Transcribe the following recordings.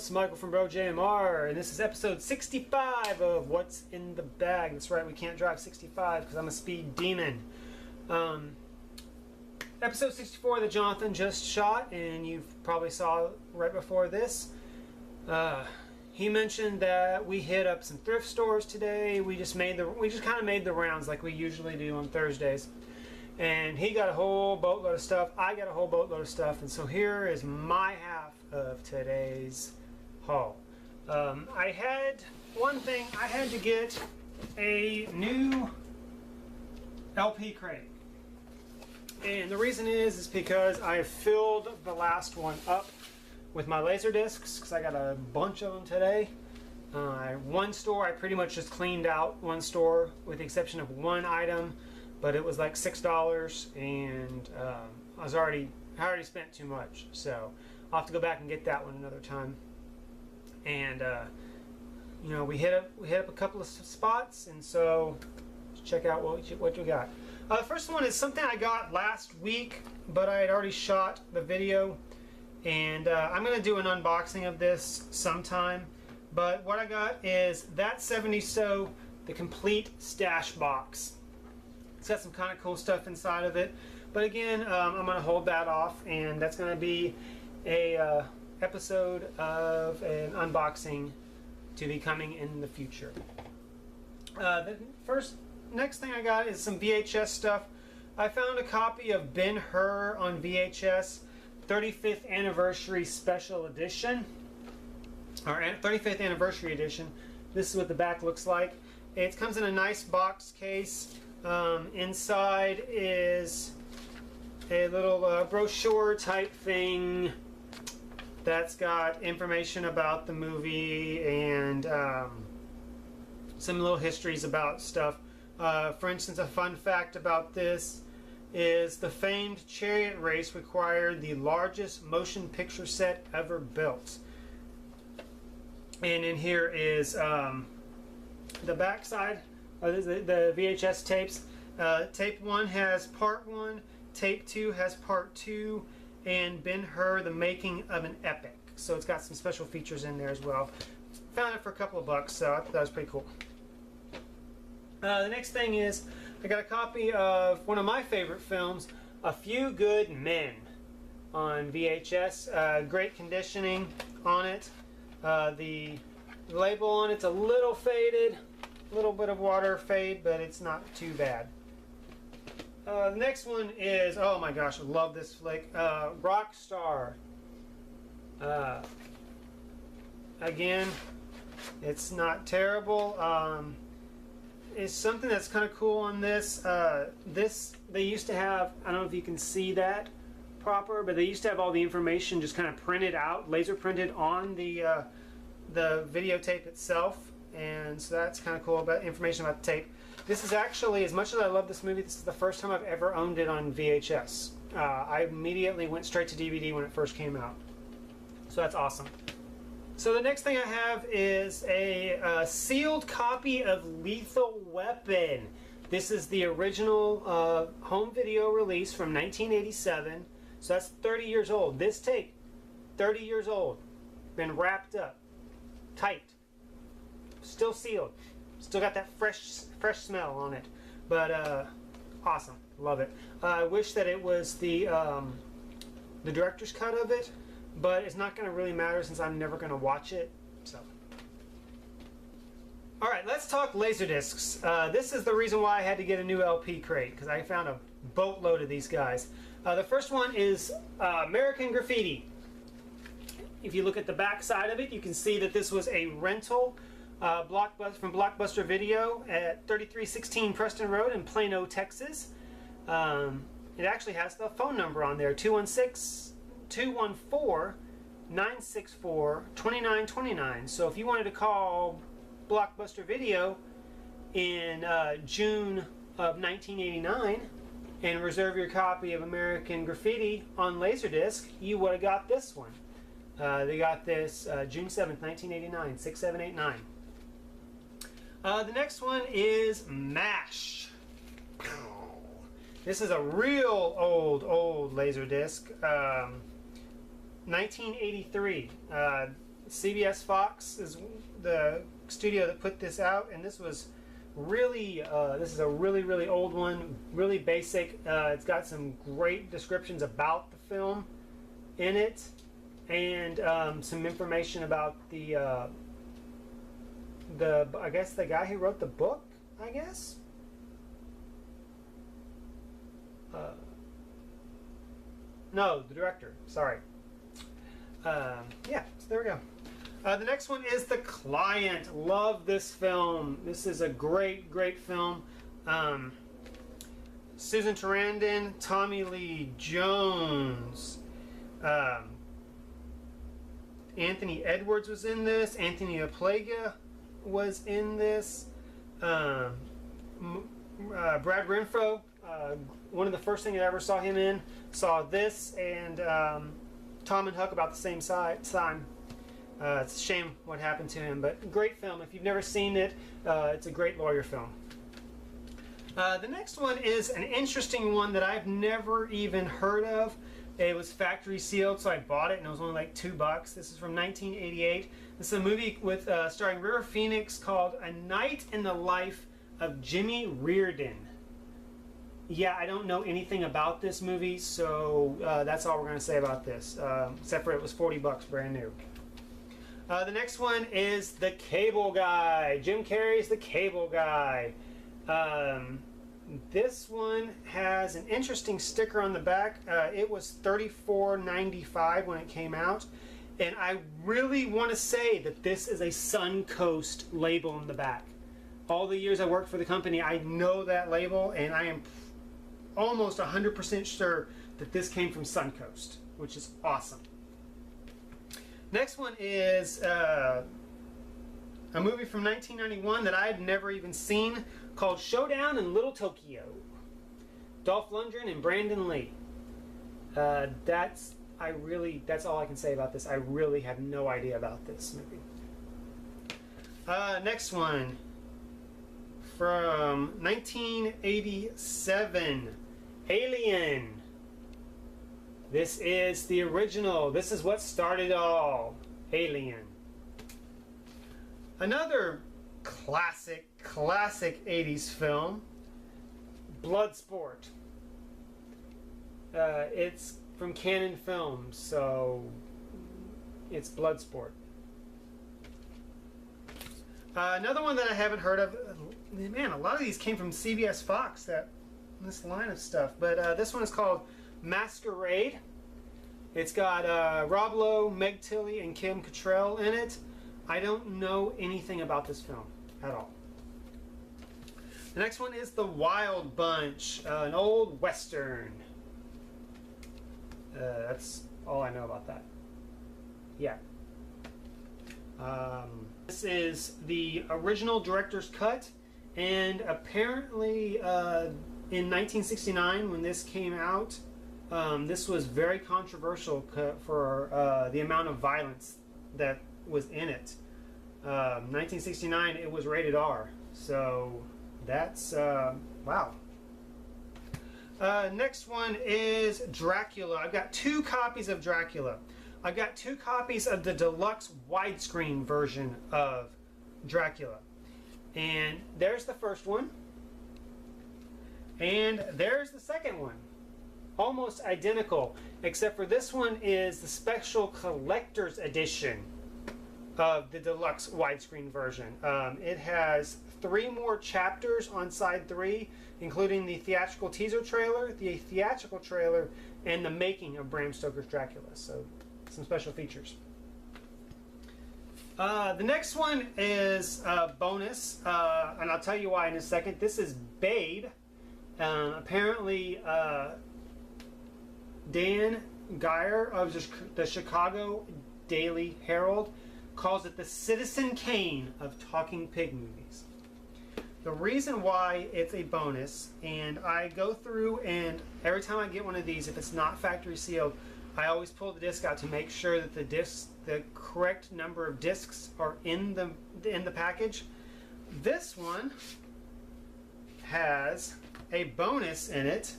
this is Michael from Bro JMR, and this is episode 65 of What's in the Bag. That's right, we can't drive 65 because I'm a speed demon. Episode 64 that Jonathan just shot, and you probably saw right before this. He mentioned that we hit up some thrift stores today. We just kind of made the rounds like we usually do on Thursdays. And he got a whole boatload of stuff. I got a whole boatload of stuff. And so here is my half of today's haul. I had one thing. I had to get a new LP crate. And the reason is because I filled the last one up with my laser discs because I got a bunch of them today. One store I pretty much just cleaned out. One store with the exception of one item. But it was like $6, and I already spent too much, so I'll have to go back and get that one another time. And you know, we hit up a couple of spots, and so let's check out what you got. The first one is something I got last week, but I had already shot the video, and I'm going to do an unboxing of this sometime. But what I got is that 70 So, the complete stash box. It's got some kind of cool stuff inside of it, but again, I'm going to hold that off, and that's going to be a episode of an unboxing to be coming in the future. The next thing I got is some VHS stuff. I found a copy of Ben-Hur on VHS 35th Anniversary Special Edition, or 35th Anniversary Edition. This is what the back looks like. It comes in a nice box case. Inside is a little brochure type thing that's got information about the movie and some little histories about stuff. For instance, a fun fact about this is the famed chariot race required the largest motion picture set ever built. And in here is the back side. The VHS tapes. Tape 1 has part 1, tape 2 has part 2, and Ben-Hur, the making of an epic. So it's got some special features in there as well. Found it for a couple of bucks, so I thought that was pretty cool. The next thing is I got a copy of one of my favorite films, A Few Good Men, on VHS. Great conditioning on it. The label on it's a little faded. A little bit of water fade, but it's not too bad. The next one is, oh my gosh, I love this flick, Rockstar. Again, it's not terrible. It's something that's kind of cool on this. They used to have, I don't know if you can see that proper, but they used to have all the information just kind of printed out, laser printed on the videotape itself. And so that's kind of cool about information about the tape. This is actually, as much as I love this movie, this is the first time I've ever owned it on VHS. I immediately went straight to DVD when it first came out. So that's awesome. So the next thing I have is a sealed copy of Lethal Weapon. This is the original home video release from 1987. So that's 30 years old. This tape, 30 years old. Been wrapped up, tight. Still sealed. Still got that fresh smell on it. But awesome. Love it. I wish that it was the director's cut of it, but it's not going to really matter since I'm never going to watch it. So, all right, let's talk Laserdiscs. This is the reason why I had to get a new LP crate, because I found a boatload of these guys. The first one is American Graffiti. If you look at the back side of it, you can see that this was a rental from Blockbuster Video at 3316 Preston Road in Plano, Texas. It actually has the phone number on there, 216-214-964-2929. So if you wanted to call Blockbuster Video in June of 1989 and reserve your copy of American Graffiti on Laserdisc, you would have got this one. They got this June 7th, 1989, 6789. The next one is MASH. This is a real old Laserdisc. 1983. CBS Fox is the studio that put this out, and this was really, this is a really old one, really basic. It's got some great descriptions about the film in it, and some information about the I guess the guy who wrote the book, I guess. No, the director. Sorry. Yeah, so there we go. The next one is The Client. Love this film. This is a great film. Susan Sarandon, Tommy Lee Jones, Anthony Edwards was in this. Anthony Plaga was in this. Brad Renfro, one of the first things I ever saw him in. Saw this and Tom and Huck about the same time. It's a shame what happened to him, but great film. If you've never seen it, it's a great lawyer film. The next one is an interesting one that I've never even heard of. It was factory sealed, so I bought it, and it was only like $2. This is from 1988. This is a movie with starring River Phoenix called A Night in the Life of Jimmy Reardon. Yeah, I don't know anything about this movie, so that's all we're going to say about this, except for it was $40 brand new. The next one is The Cable Guy. Jim Carrey's The Cable Guy. This one has an interesting sticker on the back. It was $34.95 when it came out, and I really want to say that this is a Suncoast label on the back. All the years I worked for the company, I know that label, and I am almost 100% sure that this came from Suncoast, which is awesome. Next one is a movie from 1991 that I had never even seen, called Showdown in Little Tokyo. Dolph Lundgren and Brandon Lee. That's all I can say about this. I really have no idea about this movie. Next one from 1987, Alien. This is the original. This is what started all. Alien. Another classic 80s film, Bloodsport. It's from Canon Films, so it's Bloodsport. Another one that I haven't heard of, man, a lot of these came from CBS Fox, this line of stuff, but this one is called Masquerade. It's got Rob Lowe, Meg Tilly, and Kim Cattrall in it. I don't know anything about this film at all. The next one is The Wild Bunch, an old Western. That's all I know about that. Yeah. This is the original director's cut, and apparently in 1969 when this came out, this was very controversial for the amount of violence that was in it. 1969, it was rated R, so that's wow. Next one is Dracula. I've got 2 copies of Dracula. I've got 2 copies of the deluxe widescreen version of Dracula. And there's the first one. And there's the second one. Almost identical, except for this one is the special collector's edition of the deluxe widescreen version. It has 3 more chapters on side 3, including the theatrical teaser trailer, the theatrical trailer, and the making of Bram Stoker's Dracula. So some special features. The next one is a bonus, and I'll tell you why in a second. This is Babe. Apparently, Dan Geyer of the Chicago Daily Herald calls it the Citizen Kane of talking pig movies. The reason why it's a bonus, and I go through and every time I get one of these, if it's not factory sealed, I always pull the disc out to make sure that the correct number of discs are in the package. This one has a bonus in it.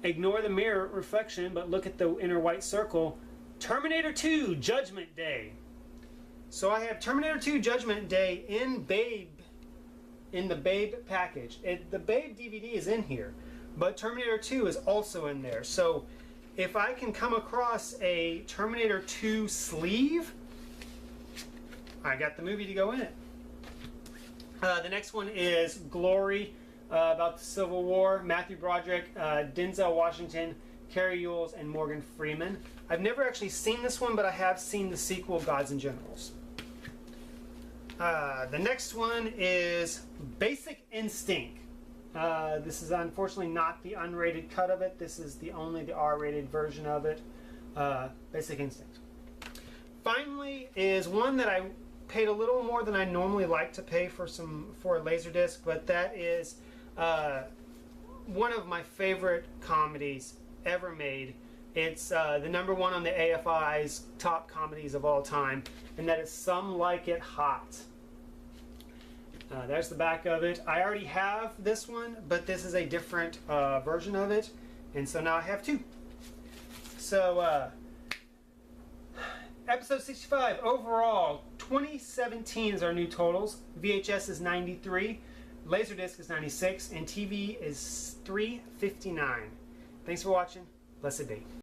Ignore the mirror reflection, but look at the inner white circle. Terminator 2 Judgment Day. So I have Terminator 2 Judgment Day in the Babe package. The Babe DVD is in here, but Terminator 2 is also in there. So if I can come across a Terminator 2 sleeve, I got the movie to go in it. The next one is Glory, about the Civil War. Matthew Broderick, Denzel Washington, Carrie Ewells, and Morgan Freeman. I've never actually seen this one, but I have seen the sequel, Gods and Generals. The next one is Basic Instinct. This is unfortunately not the unrated cut of it. This is only the R-rated version of it. Basic Instinct. Finally is one that I paid a little more than I normally like to pay for a Laserdisc, but that is one of my favorite comedies ever made. It's the #1 on the AFI's top comedies of all time, and that is Some Like It Hot. There's the back of it. I already have this one, but this is a different version of it, and so now I have two. So episode 65 overall, 2017 is our new totals. VHS is 93, Laserdisc is 96, and TV is 359. Thanks for watching. Blessed be.